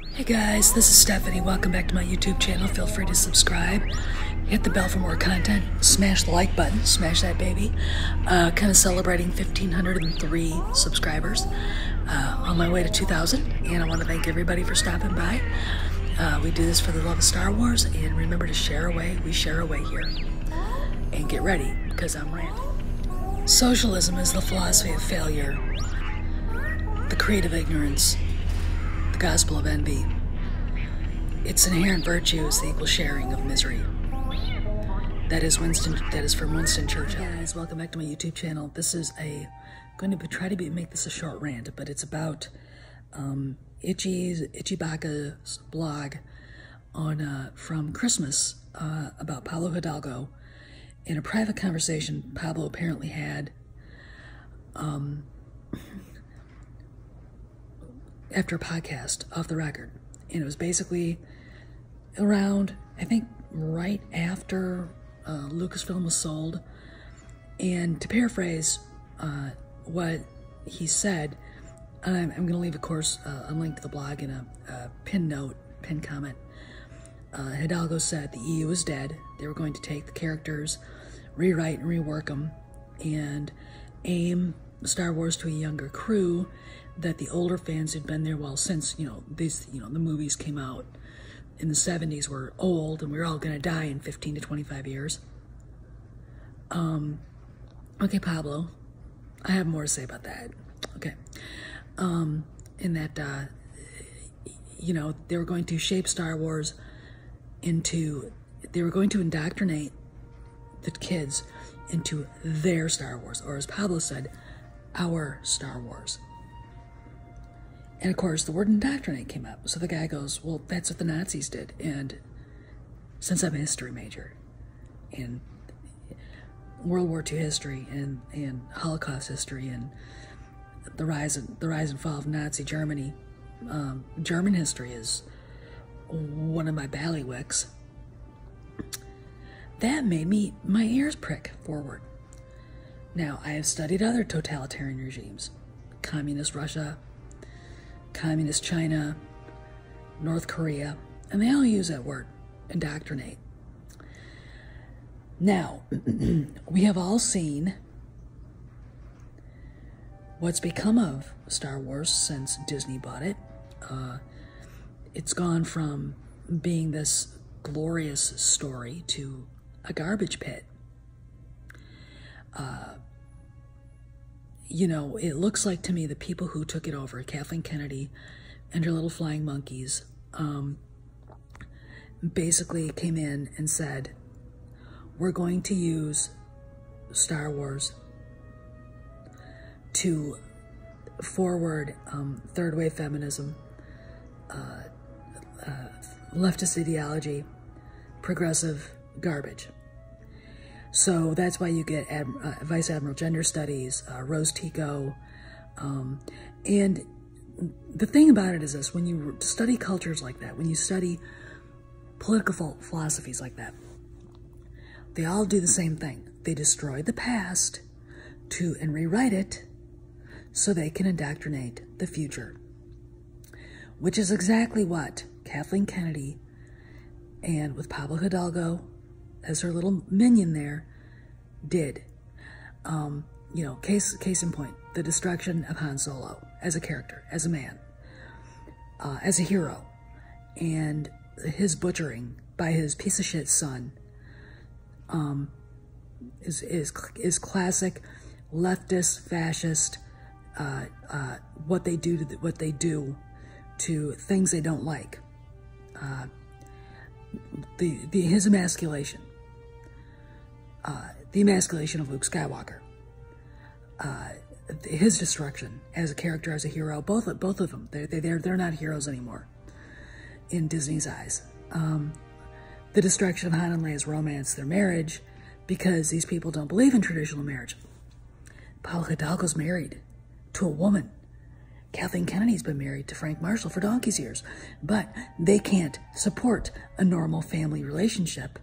Hey guys, this is Stephanie. Welcome back to my YouTube channel. Feel free to subscribe. Hit the bell for more content. Smash the like button. Smash that baby. Kind of celebrating 1,503 subscribers. On my way to 2,000. And I want to thank everybody for stopping by. We do this for the love of Star Wars. And remember to share away. We share away here. And get ready, because I'm ranting. Socialism is the philosophy of failure. The creed of ignorance. The gospel of envy. Its inherent virtue is the equal sharing of misery. That is from Winston Churchill. Hey guys, welcome back to my YouTube channel. This is going to make this a short rant, but it's about Itchy Baka's blog on from Christmas about Pablo Hidalgo. In a private conversation Pablo apparently had after a podcast off the record, and it was basically around, I think, right after Lucasfilm was sold. And to paraphrase what he said, I'm going to leave, of course, a link to the blog in a pinned comment. Hidalgo said the EU is dead. They were going to take the characters, rewrite and rework them, and aim Star Wars to a younger crew, that the older fans who'd been there, well, since, the movies came out in the 70s were old, and we were all going to die in 15 to 25 years. Okay, Pablo, I have more to say about that. Okay. In that, they were going to shape Star Wars they were going to indoctrinate the kids into their Star Wars, or as Pablo said, our Star Wars. And of course, the word indoctrinate came up. So the guy goes, well, that's what the Nazis did. And since I'm a history major in World War II history and Holocaust history and the rise and fall of Nazi Germany, German history is one of my bailiwicks. That made my ears prick forward. Now, I have studied other totalitarian regimes. Communist Russia, Communist China, North Korea, and they all use that word, indoctrinate. Now, we have all seen what's become of Star Wars since Disney bought it. It's gone from being this glorious story to a garbage pit. It looks like to me the people who took it over, Kathleen Kennedy and her little flying monkeys, basically came in and said, we're going to use Star Wars to forward third wave feminism, leftist ideology, progressive garbage. So that's why you get Vice Admiral Gender Studies, Rose Tico. And the thing about it is this: when you study cultures like that, when you study political philosophies like that, they all do the same thing. They destroy the past and rewrite it so they can indoctrinate the future, which is exactly what Kathleen Kennedy, and with Pablo Hidalgo as her little minion there, did. Case in point, the destruction of Han Solo as a character, as a man, as a hero, and his butchering by his piece of shit son is classic leftist, fascist, what they do to things they don't like. His emasculation. The emasculation of Luke Skywalker, his destruction as a character, as a hero, both of them, they're not heroes anymore in Disney's eyes. The destruction of Han and Leia's romance, their marriage, because these people don't believe in traditional marriage. Pablo Hidalgo's married to a woman. Kathleen Kennedy's been married to Frank Marshall for donkey's years, but they can't support a normal family relationship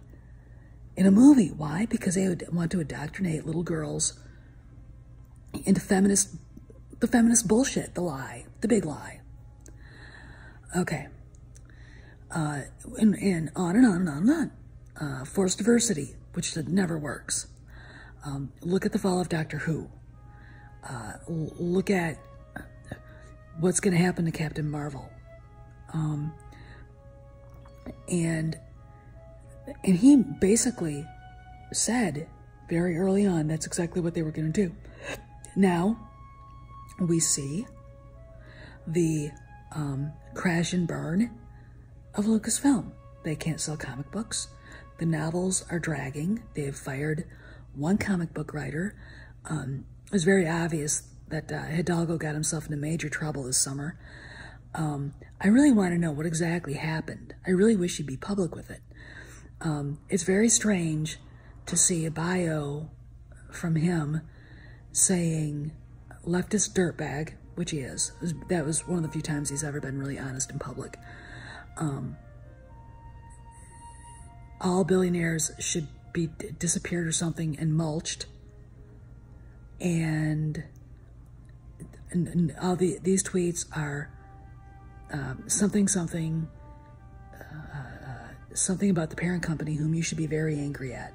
in a movie. Why? Because they would want to indoctrinate little girls into the feminist bullshit, the lie, the big lie. Okay, And on and on and on and on. Forced diversity, which never works. Look at the fall of Doctor Who. Look at what's going to happen to Captain Marvel. And he basically said very early on that's exactly what they were going to do. Now we see the crash and burn of Lucasfilm. They can't sell comic books. The novels are dragging. They've fired one comic book writer. It was very obvious that Hidalgo got himself into major trouble this summer. I really want to know what exactly happened. I really wish he'd be public with it. It's very strange to see a bio from him saying leftist dirtbag, which he is. That was one of the few times he's ever been really honest in public. All billionaires should be disappeared or something and mulched. And all these tweets are something about the parent company whom you should be very angry at.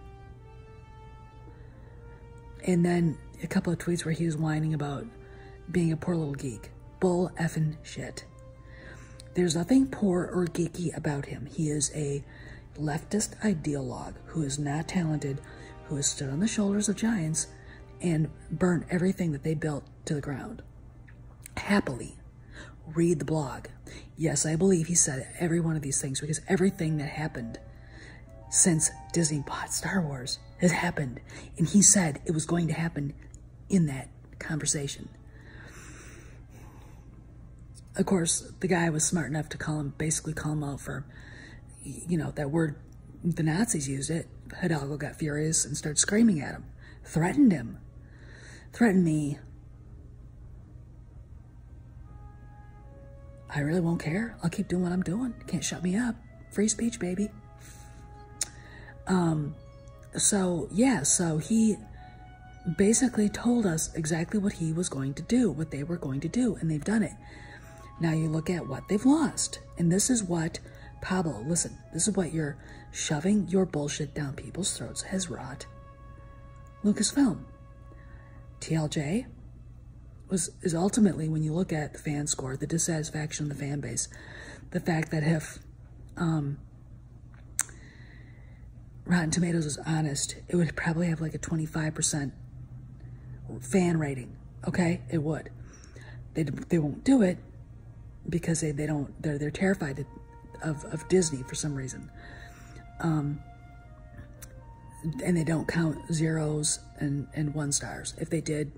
And then a couple of tweets where he was whining about being a poor little geek. Bull effing shit. There's nothing poor or geeky about him. He is a leftist ideologue who is not talented, who has stood on the shoulders of giants and burnt everything that they built to the ground. Happily. Read the blog. Yes, I believe he said every one of these things because everything that happened since Disney bought Star Wars has happened. And he said it was going to happen in that conversation. Of course, the guy was smart enough to basically call him out for, you know, that word, the Nazis used it. Hidalgo got furious and started screaming at him. Threatened him. Threatened me. I really won't care. I'll keep doing what I'm doing. Can't shut me up. Free speech, baby. So he basically told us exactly what he was going to do, what they were going to do, and they've done it. Now you look at what they've lost. And this is what, Pablo, listen, this is what you're shoving your bullshit down people's throats has wrought. Lucasfilm. TLJ is ultimately, when you look at the fan score, the dissatisfaction of the fan base, the fact that if Rotten Tomatoes was honest, it would probably have like a 25% fan rating. Okay, it would. They won't do it because they're terrified of Disney for some reason. And they don't count zeros and 1 stars. If they did,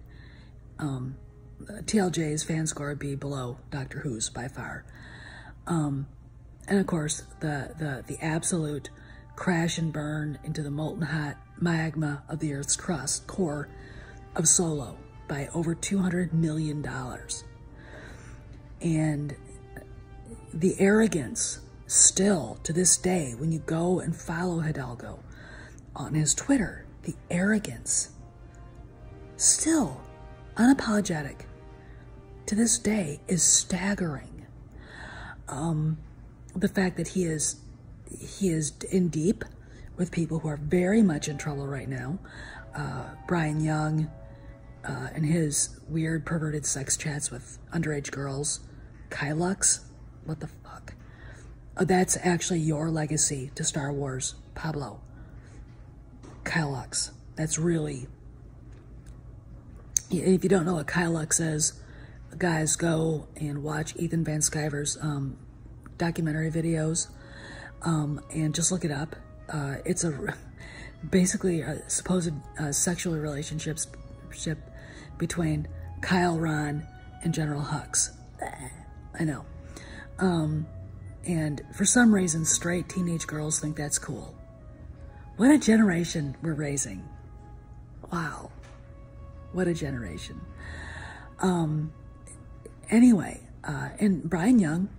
TLJ's fan score would be below Doctor Who's by far. And of course, the absolute crash and burn into the molten hot magma of the Earth's crust core of Solo by over $200 million. And the arrogance still to this day, when you go and follow Hidalgo on his Twitter, the arrogance still unapologetic to this day is staggering. The fact that he is in deep with people who are very much in trouble right now. Brian Young and his weird perverted sex chats with underage girls. Kylux, what the fuck? That's actually your legacy to Star Wars, Pablo. Kylux. That's really... If you don't know what Kylux is, guys, go and watch Ethan Van Sciver's documentary videos and just look it up. It's basically a supposed sexual relationship between Kyle Ron and General Hux. I know. And for some reason, straight teenage girls think that's cool. What a generation we're raising. Wow. What a generation. Anyway, and Brian Young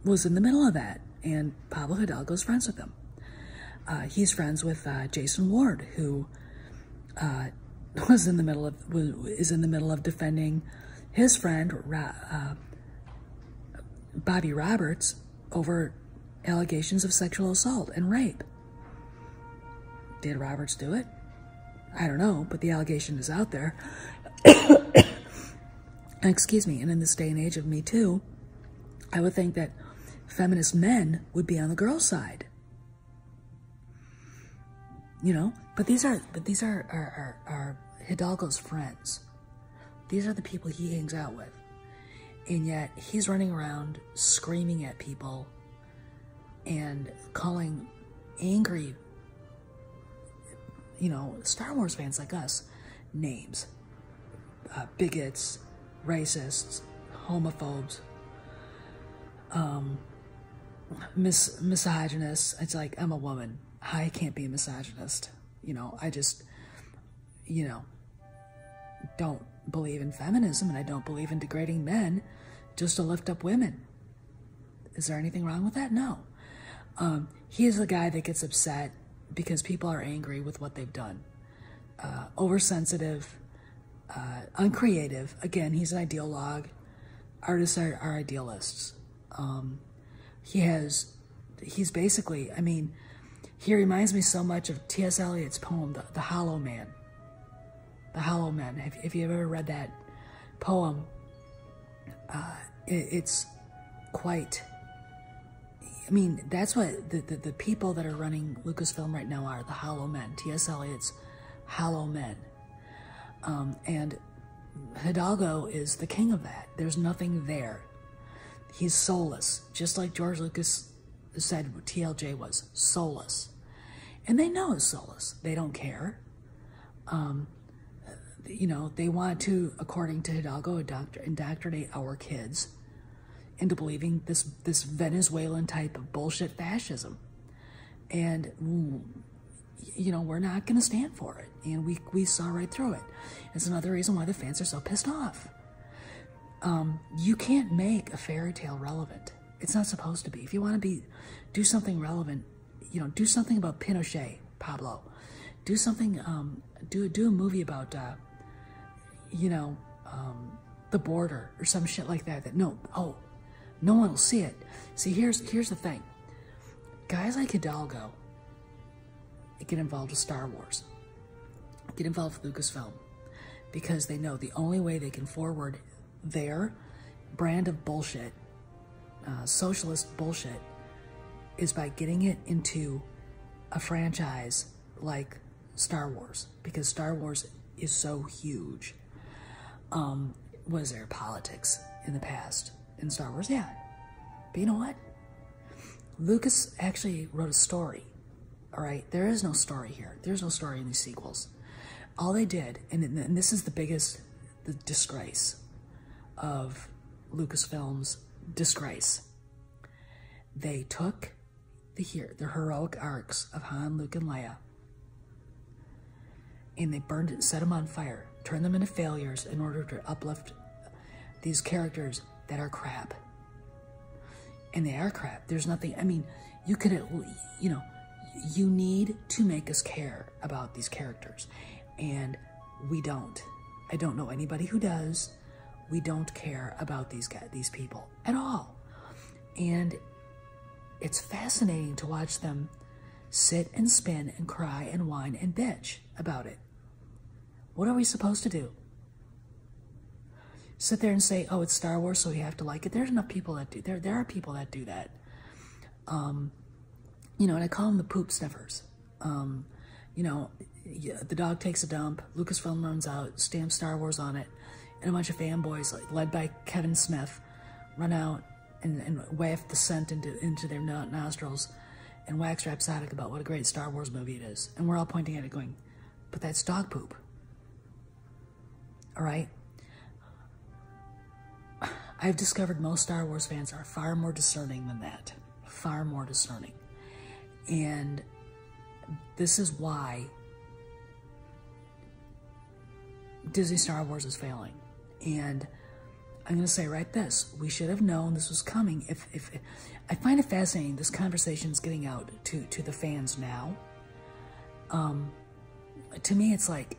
was in the middle of that, and Pablo Hidalgo's friends with him. He's friends with Jason Ward, who is in the middle of defending his friend Bobby Roberts over allegations of sexual assault and rape. Did Roberts do it? I don't know, but the allegation is out there. Excuse me, and in this day and age of Me Too, I would think that feminist men would be on the girl's side. You know, but these are Hidalgo's friends. These are the people he hangs out with. And yet he's running around screaming at people and calling angry, you know, Star Wars fans like us names. Bigots, racists, homophobes, misogynists. It's like, I'm a woman. I can't be a misogynist. You know, I just, you know, don't believe in feminism, and I don't believe in degrading men just to lift up women. Is there anything wrong with that? No. He is the guy that gets upset because people are angry with what they've done. Oversensitive, uncreative. Again, he's an ideologue. Artists are idealists. He's basically, I mean, he reminds me so much of T.S. Eliot's poem, The Hollow Man. The Hollow Man. If you've ever read that poem, it's quite, I mean, that's what the people that are running Lucasfilm right now are, the Hollow Men. T.S. Eliot's Hollow Men. And Hidalgo is the king of that. There's nothing there. He's soulless, just like George Lucas said TLJ was, soulless. And they know it's soulless. They don't care. You know, they want to, according to Hidalgo, indoctrinate our kids into believing this Venezuelan type of bullshit fascism. And, you know, we're not going to stand for it. And we saw right through it. It's another reason why the fans are so pissed off. You can't make a fairy tale relevant. It's not supposed to be. If you want to do something relevant, you know, do something about Pinochet, Pablo. Do something, do a movie about, you know, the border or some shit like that. No one will see it. See, here's the thing. Guys like Hidalgo get involved with Star Wars, get involved with Lucasfilm, because they know the only way they can forward their brand of bullshit, socialist bullshit, is by getting it into a franchise like Star Wars, because Star Wars is so huge. Was there politics in the past in Star Wars? Yeah. But you know what? Lucas actually wrote a story, all right? There is no story here. There's no story in these sequels. All they did, and this is the disgrace of Lucasfilm's disgrace. They took the heroic arcs of Han, Luke, and Leia, and they burned it, set them on fire, turned them into failures in order to uplift these characters that are crap. And they are crap. There's nothing, I mean, you could, you know, you need to make us care about these characters. And we don't. I don't know anybody who does. We don't care about these people at all. And it's fascinating to watch them sit and spin and cry and whine and bitch about it. What are we supposed to do? Sit there and say, oh, it's Star Wars, so you have to like it. There's enough people that do. There are people that do that. You know, and I call them the poop sniffers. You know, the dog takes a dump, Lucasfilm runs out, stamps Star Wars on it, and a bunch of fanboys, like led by Kevin Smith, run out and waft the scent into their nostrils and wax rhapsodic about what a great Star Wars movie it is. And we're all pointing at it going, but that's dog poop. All right? I've discovered most Star Wars fans are far more discerning than that. Far more discerning. And this is why Disney Star Wars is failing. And I'm going to say right this. We should have known this was coming. If I find it fascinating, this conversation is getting out to the fans now. To me, it's like,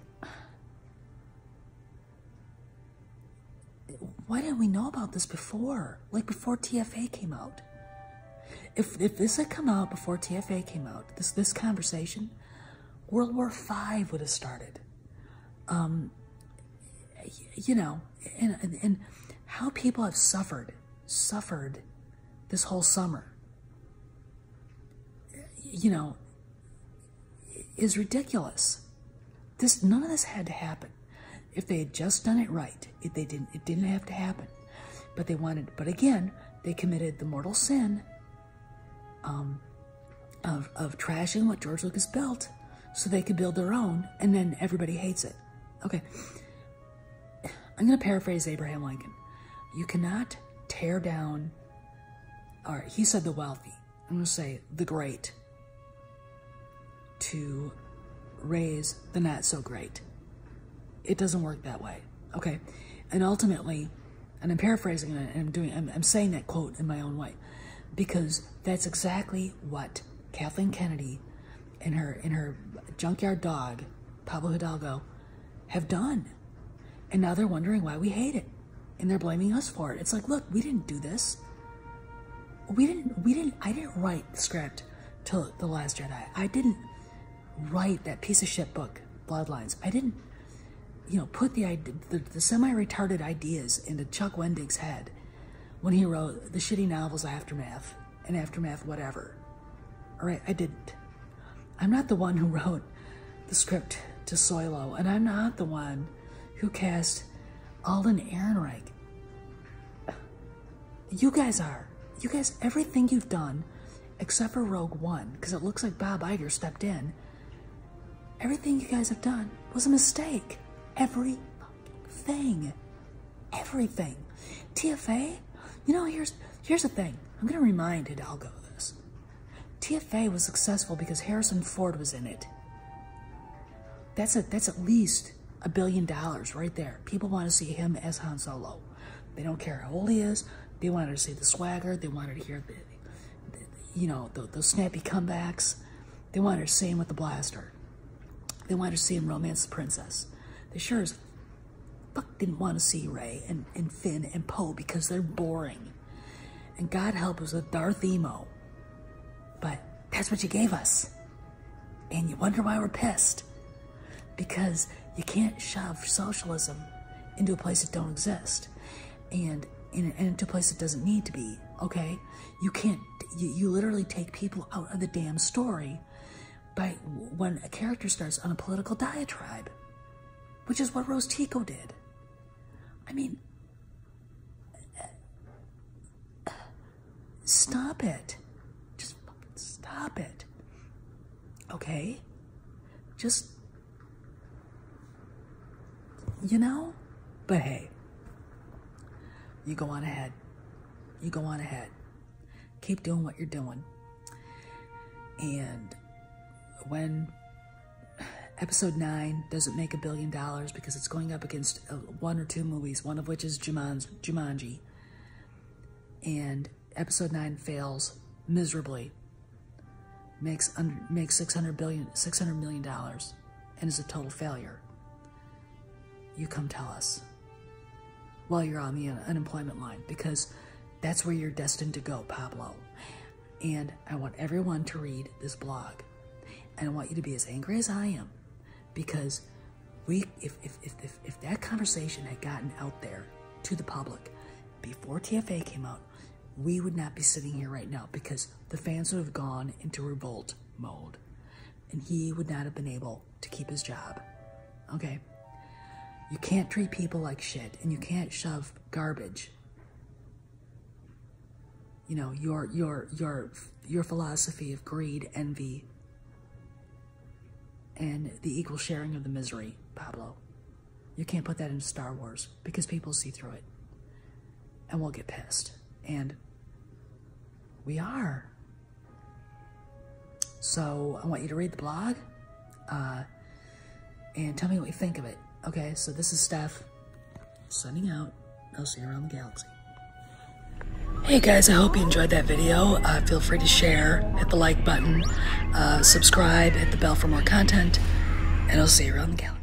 why didn't we know about this before? Like before TFA came out. If this had come out before TFA came out, this conversation, World War V would have started. You know, and how people have suffered this whole summer, you know, is ridiculous. None of this had to happen. If they had just done it right, it didn't have to happen. But again, they committed the mortal sin of trashing what George Lucas built so they could build their own, and then everybody hates it. Okay, I'm going to paraphrase Abraham Lincoln. You cannot tear down, or he said the wealthy, I'm going to say the great, to raise the not so great. It doesn't work that way, okay? And ultimately, and I'm paraphrasing it, and I'm saying that quote in my own way, because that's exactly what Kathleen Kennedy and her junkyard dog, Pablo Hidalgo, have done. And now they're wondering why we hate it. And they're blaming us for it. It's like, look, we didn't do this. I didn't write the script to The Last Jedi. I didn't write that piece of shit book, Bloodlines. I didn't, you know, put the semi-retarded ideas into Chuck Wendig's head when he wrote the shitty novels Aftermath and Aftermath whatever. All right, I didn't. I'm not the one who wrote the script to Solo, and I'm not the one who cast Alden Ehrenreich. You guys are. You guys, everything you've done, except for Rogue One, because it looks like Bob Iger stepped in, everything you guys have done was a mistake. Every thing. Everything. TFA, you know, here's the thing. I'm going to remind Hidalgo of this. TFA was successful because Harrison Ford was in it. That's at least $1 billion right there. People want to see him as Han Solo. They don't care how old he is. They wanted to see the swagger. They wanted to hear those snappy comebacks. They wanted to see him with the blaster. They wanted to see him romance the princess. They sure as fuck didn't want to see Rey and Finn and Poe because they're boring. And God help us with Darth Emo. But that's what you gave us. And you wonder why we're pissed. Because you can't shove socialism into a place that don't exist. And into a place that doesn't need to be, okay? You can't, you literally take people out of the damn story by when a character starts on a political diatribe, which is what Rose Tico did. I mean, stop it. Just fucking stop it. Okay? Just, you know? But hey, you go on ahead. You go on ahead. Keep doing what you're doing. And when episode 9 doesn't make $1 billion because it's going up against 1 or 2 movies, one of which is Jumanji, and episode 9 fails miserably, makes $600 million, and is a total failure, you come tell us while you're on the unemployment line, because that's where you're destined to go, Pablo. And I want everyone to read this blog, and I want you to be as angry as I am, because if that conversation had gotten out there to the public before TFA came out, we would not be sitting here right now, because the fans would have gone into revolt mode, and he would not have been able to keep his job. Okay? You can't treat people like shit, and you can't shove garbage. You know, your philosophy of greed, envy, and the equal sharing of the misery, Pablo. You can't put that into Star Wars, because people see through it, and we'll get pissed. And we are. So I want you to read the blog, and tell me what you think of it. Okay, so this is Steph, signing out. I'll see you around the galaxy. Hey guys, I hope you enjoyed that video. Feel free to share, hit the like button, subscribe, hit the bell for more content, and I'll see you around the galaxy.